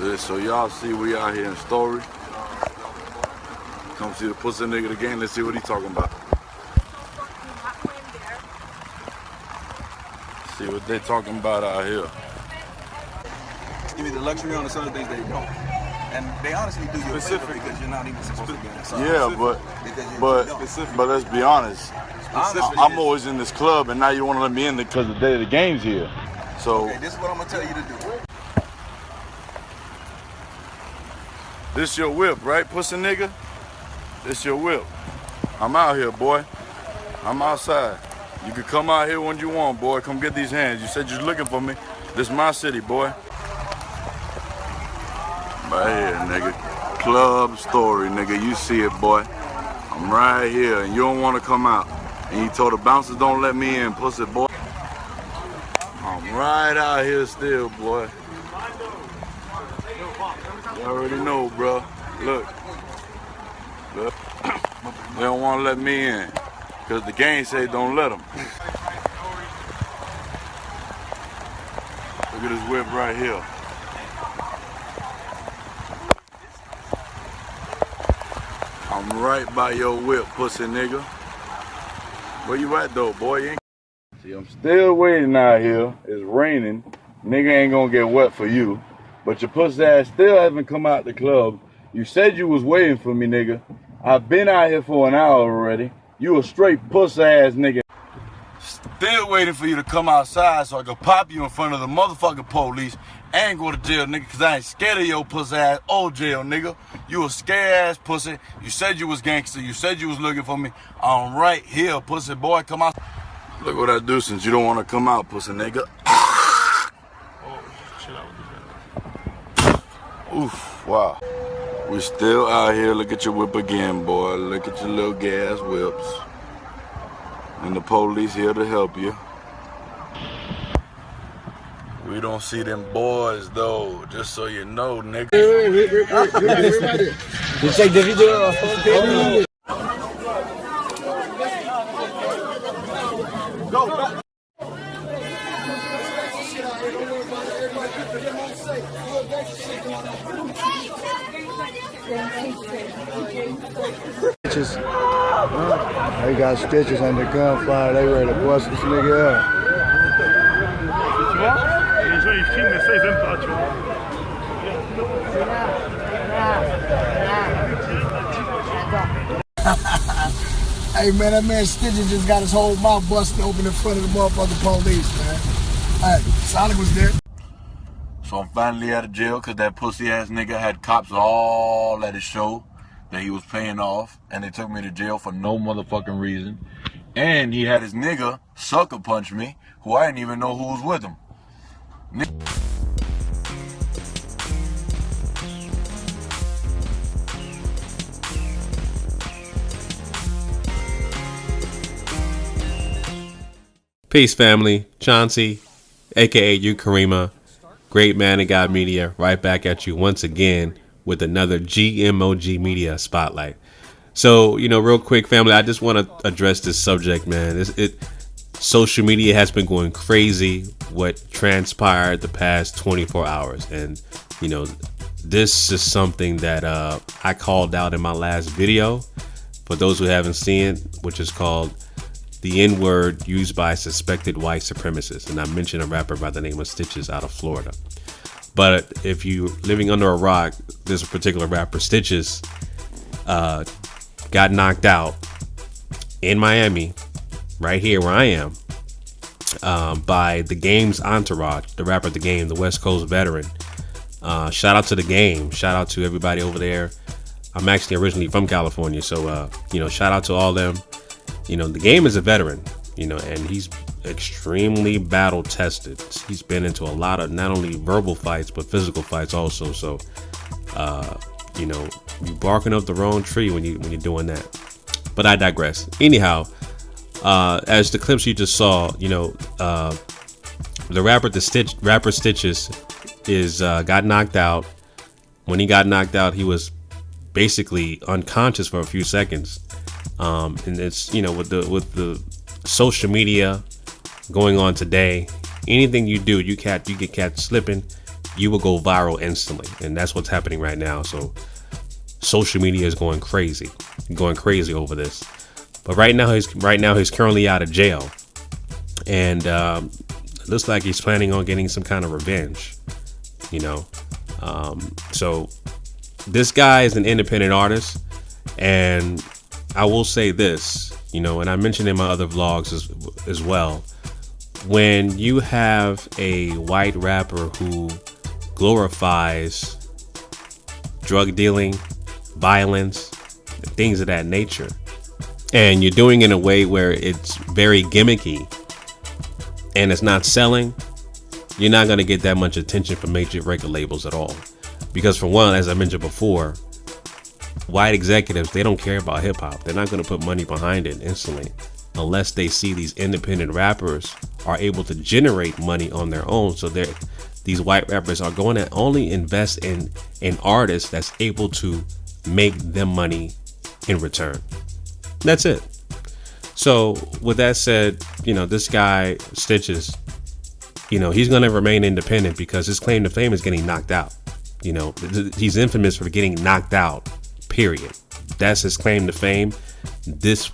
So y'all see we out here in Story. Come see the pussy nigga the game. Let's see what he talking about. See what they talking about out here. Give you the luxury on the other things they don't. And they honestly do you a favor because you're not even supposed to be inside. Yeah, but let's be honest. I'm always in this club, and now you want to let me in because the day of the game's here. So okay, this is what I'm gonna tell you to do. This your whip, right, pussy nigga? This your whip. I'm out here, boy. I'm outside. You can come out here when you want, boy. Come get these hands. You said you're looking for me. This my city, boy. Right here, nigga. Club Story, nigga. You see it, boy. I'm right here, and you don't want to come out. And you told the bouncers don't let me in, pussy boy. I'm right out here still, boy. You already know, bro. Look. They don't want to let me in. Because the game say don't let them. Look at this whip right here. I'm right by your whip, pussy nigga. Where you at though, boy? You ain't... See, I'm still waiting out here. It's raining. Nigga ain't gonna get wet for you. But your pussy ass still hasn't come out the club. You said you was waiting for me, nigga. I've been out here for an hour already. You a straight pussy ass nigga. Still waiting for you to come outside so I can pop you in front of the motherfucking police and go to jail, nigga, because I ain't scared of your pussy ass or jail, nigga. You a scared ass pussy. You said you was gangster. You said you was looking for me. I'm right here, pussy boy. Come out. Look what I do since you don't want to come out, pussy nigga. Oof, wow. We still out here. Look at your whip again, boy. Look at your little gas whips. And the police here to help you. We don't see them boys though, just so you know, nigga. You take the video. Go. Stitches. They got stitches on the gunfire. They ready to bust this nigga up. Les gens ils filment mais ça ils aiment pas, tu vois. Hey man, that man Stitches just got his whole mouth busted open in front of the motherfucking police, man. Hey, Sonic was there. So I'm finally out of jail because that pussy ass nigga had cops all at his show that he was paying off, and they took me to jail for no motherfucking reason. And he had his nigga sucker punch me, who I didn't even know who was with him. Peace, family. Chauncey, aka you Karima, Great Man of God Media, right back at you once again with another GMOGmedia Spotlight. So, real quick, family, I just want to address this subject, man. Social media has been going crazy. What transpired the past 24 hours, and this is something that I called out in my last video. For those who haven't seen it, which is called the N-word used by suspected white supremacists. And I mentioned a rapper by the name of Stitches out of Florida. But if you're living under a rock, this particular rapper, Stitches, got knocked out in Miami, right here where I am, by The Game's entourage, the rapper The Game, the West Coast veteran. Shout out to The Game. Shout out to everybody over there. I'm actually originally from California, so shout out to all them. The Game is a veteran, and he's extremely battle tested. He's been into a lot of not only verbal fights but physical fights also. So, you barking up the wrong tree when you're doing that. But I digress. Anyhow, as the clips you just saw, the rapper Stitches got knocked out. When he got knocked out, he was basically unconscious for a few seconds. And it's with the social media going on today, anything you do, you get catch slipping, you will go viral instantly. And that's what's happening right now. So social media is going crazy over this. But right now he's currently out of jail, and looks like he's planning on getting some kind of revenge, you know. So this guy is an independent artist, and I will say this, you know, and I mentioned in my other vlogs as well, when you have a white rapper who glorifies drug dealing, violence, things of that nature, and you're doing it in a way where it's very gimmicky and it's not selling, you're not going to get that much attention from major record labels at all. Because for one, as I mentioned before, white executives, they don't care about hip hop. They're not going to put money behind it instantly unless they see these independent rappers are able to generate money on their own. So these white rappers are going to only invest in artists that's able to make them money in return. That's it. So with that said, you know, this guy Stitches, you know, he's going to remain independent because his claim to fame is getting knocked out. You know, he's infamous for getting knocked out, period. That's his claim to fame. This,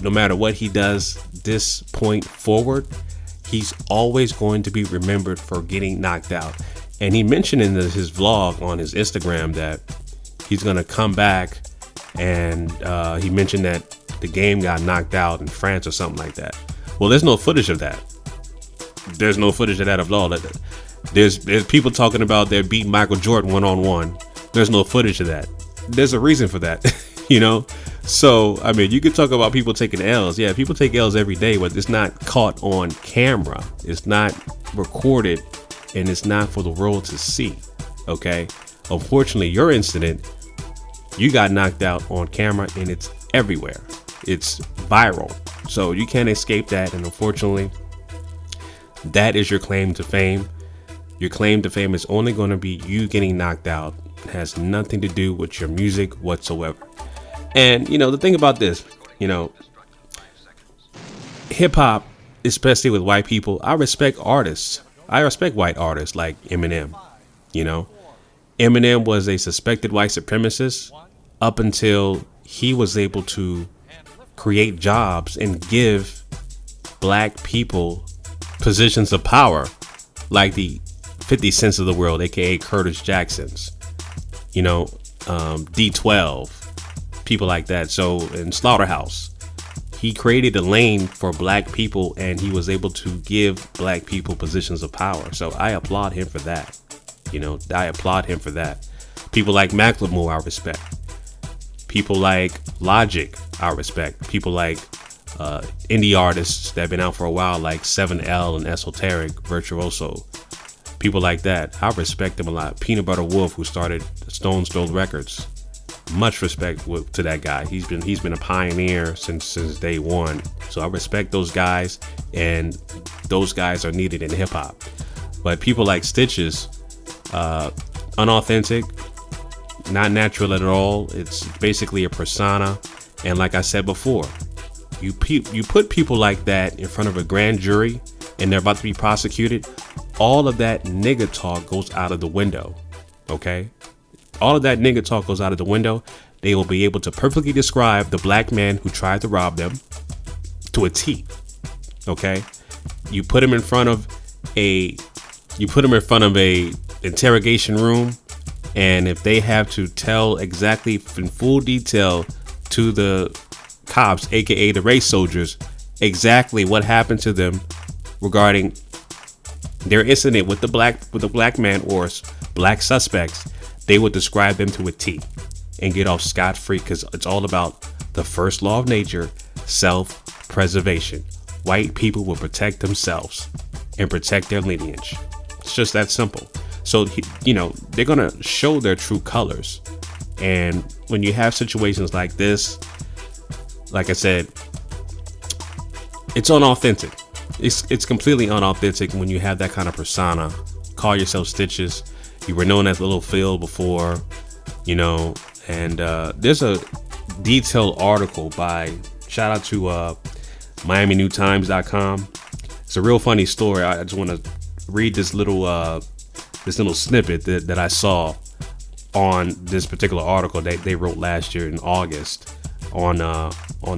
no matter what he does this point forward, he's always going to be remembered for getting knocked out. And he mentioned in his vlog on his Instagram that he's going to come back, and he mentioned that the game got knocked out in France or something like that. Well, there's no footage of that. There's no footage of that at all. There's people talking about they beat Michael Jordan 1-on-1. There's no footage of that. There's a reason for that, you know? So, I mean, you could talk about people taking L's. Yeah, people take L's every day, but it's not caught on camera. It's not recorded, and it's not for the world to see, okay? Unfortunately, your incident, you got knocked out on camera, and it's everywhere. It's viral. So you can't escape that, and unfortunately, that is your claim to fame. Your claim to fame is only going to be you getting knocked out. It has nothing to do with your music whatsoever. And, you know, the thing about this, you know, hip hop, especially with white people, I respect artists. I respect white artists like Eminem. You know, Eminem was a suspected white supremacist up until he was able to create jobs and give black people positions of power, like the 50 Cents of the world, aka Curtis Jackson's, you know, D12, people like that. So in Slaughterhouse, he created a lane for black people, and he was able to give black people positions of power. So I applaud him for that. You know, I applaud him for that. People like Macklemore, I respect. People like Logic, I respect. People like indie artists that have been out for a while, like 7L and Esoteric, Virtuoso. People like that, I respect them a lot. Peanut Butter Wolf, who started Stone Throw Records, much respect to that guy. He's been a pioneer since day one. So I respect those guys, and those guys are needed in hip hop. But people like Stitches, unauthentic, not natural at all. It's basically a persona. And like I said before, you put people like that in front of a grand jury and they're about to be prosecuted, all of that nigga talk goes out of the window. Okay? All of that nigga talk goes out of the window. They will be able to perfectly describe the black man who tried to rob them to a T. Okay? You put him in front of a interrogation room, and if they have to tell exactly in full detail to the cops, aka the race soldiers, exactly what happened to them regarding their incident with the black man or black suspects, they would describe them to a T and get off scot-free, because it's all about the first law of nature, self-preservation. White people will protect themselves and protect their lineage. It's just that simple. So, you know, they're going to show their true colors. And when you have situations like this, like I said, it's unauthentic. It's completely unauthentic when you have that kind of persona. Call yourself Stitches. You were known as Lil Phil before, you know, and there's a detailed article by, shout out to MiamiNewTimes.com. It's a real funny story. I just want to read this little snippet that I saw on this particular article that they wrote last year in August on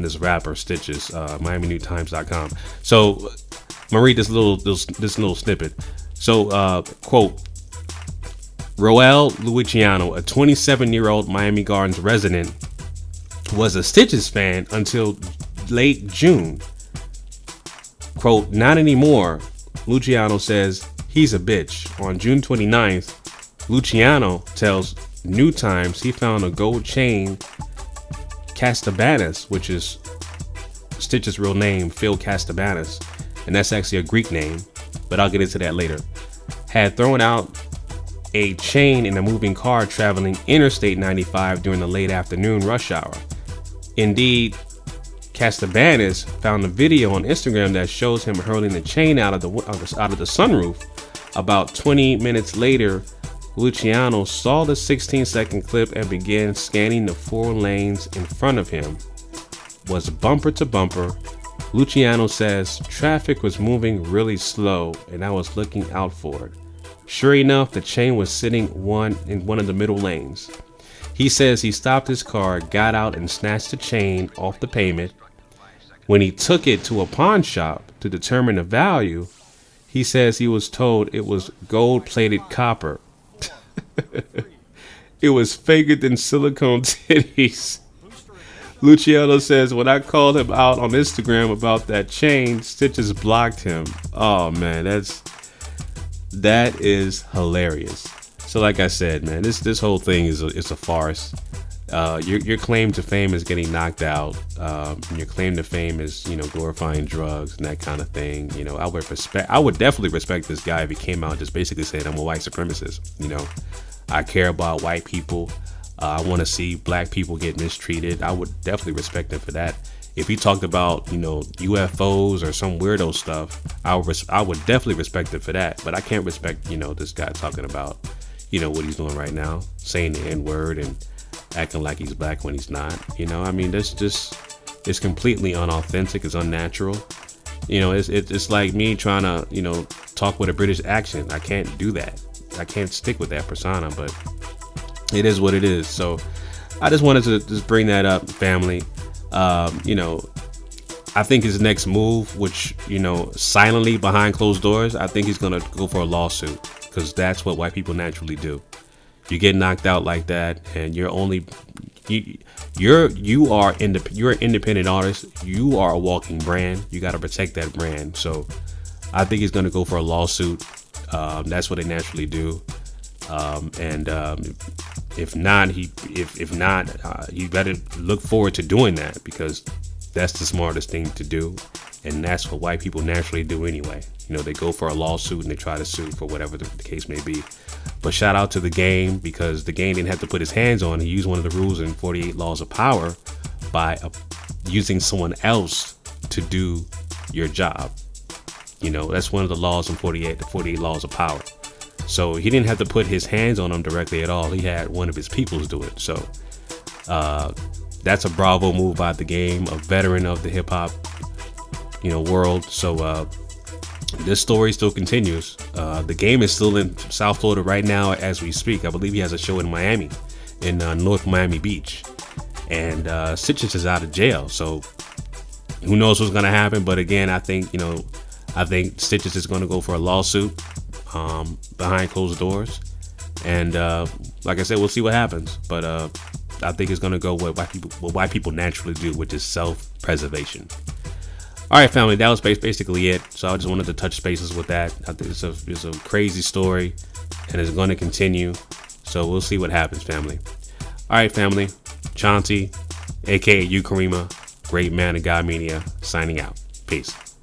this rapper Stitches, MiamiNewTimes.com. So I'm gonna read this little snippet. So quote, Roel Luciano, a 27-year-old Miami Gardens resident, was a Stitches fan until late June. Quote, not anymore. Luciano says he's a bitch. On June 29th, Luciano tells New Times he found a gold chain Castabanas, which is Stitch's real name, Phil Castabanas, and that's actually a Greek name, but I'll get into that later, had thrown out a chain in a moving car traveling Interstate 95 during the late afternoon rush hour. Indeed, Castabanas found a video on Instagram that shows him hurling the chain out of the sunroof. About 20 minutes later, Luciano saw the 16-second clip and began scanning the 4 lanes in front of him. Was bumper to bumper. Luciano says traffic was moving really slow and I was looking out for it. Sure enough, the chain was sitting in one of the middle lanes. He says he stopped his car, got out and snatched the chain off the pavement. When he took it to a pawn shop to determine the value, he says he was told it was gold-plated copper. It was faker than silicone titties. Luciano says when I called him out on Instagram about that chain, Stitches blocked him. Oh man, that is hilarious. So like I said, man, this whole thing is a farce. Your claim to fame is getting knocked out. Your claim to fame is, glorifying drugs and that kind of thing. I would definitely respect this guy if he came out and just basically said, I'm a white supremacist. I care about white people. I want to see black people get mistreated. I would definitely respect him for that. If he talked about, UFOs or some weirdo stuff, I would definitely respect him for that. But I can't respect, this guy talking about, what he's doing right now, saying the N-word and acting like he's black when he's not. It's completely unauthentic. It's unnatural. It's like me trying to, talk with a British accent. I can't do that. I can't stick with that persona, but it is what it is. So I just wanted to just bring that up, family. I think his next move, which, silently behind closed doors, I think he's going to go for a lawsuit, because that's what white people naturally do. You get knocked out like that, and you're an independent artist. You are a walking brand. You got to protect that brand. So I think he's going to go for a lawsuit. That's what they naturally do. If not, you better look forward to doing that, because that's the smartest thing to do. And that's what white people naturally do anyway. They go for a lawsuit and they try to sue for whatever the case may be. But shout out to the game, because the game didn't have to put his hands on. He used one of the rules in 48 Laws of Power by using someone else to do your job. That's one of the laws in 48 Laws of Power. So he didn't have to put his hands on them directly at all. He had one of his peoples do it. So that's a bravo move by the game, a veteran of the hip hop, world. So this story still continues. The game is still in South Florida right now as we speak. I believe he has a show in Miami, in North Miami Beach. And Stitches is out of jail. So who knows what's going to happen. But again, I think Stitches is going to go for a lawsuit behind closed doors. And like I said, we'll see what happens. But I think it's going to go what white people naturally do, which is self-preservation. All right, family, that was basically it. So I just wanted to touch spaces with that. I think it's a crazy story, and it's going to continue. So we'll see what happens, family. All right, family. Chauncey, a.k.a. Karima, Great Man of God Media, signing out. Peace.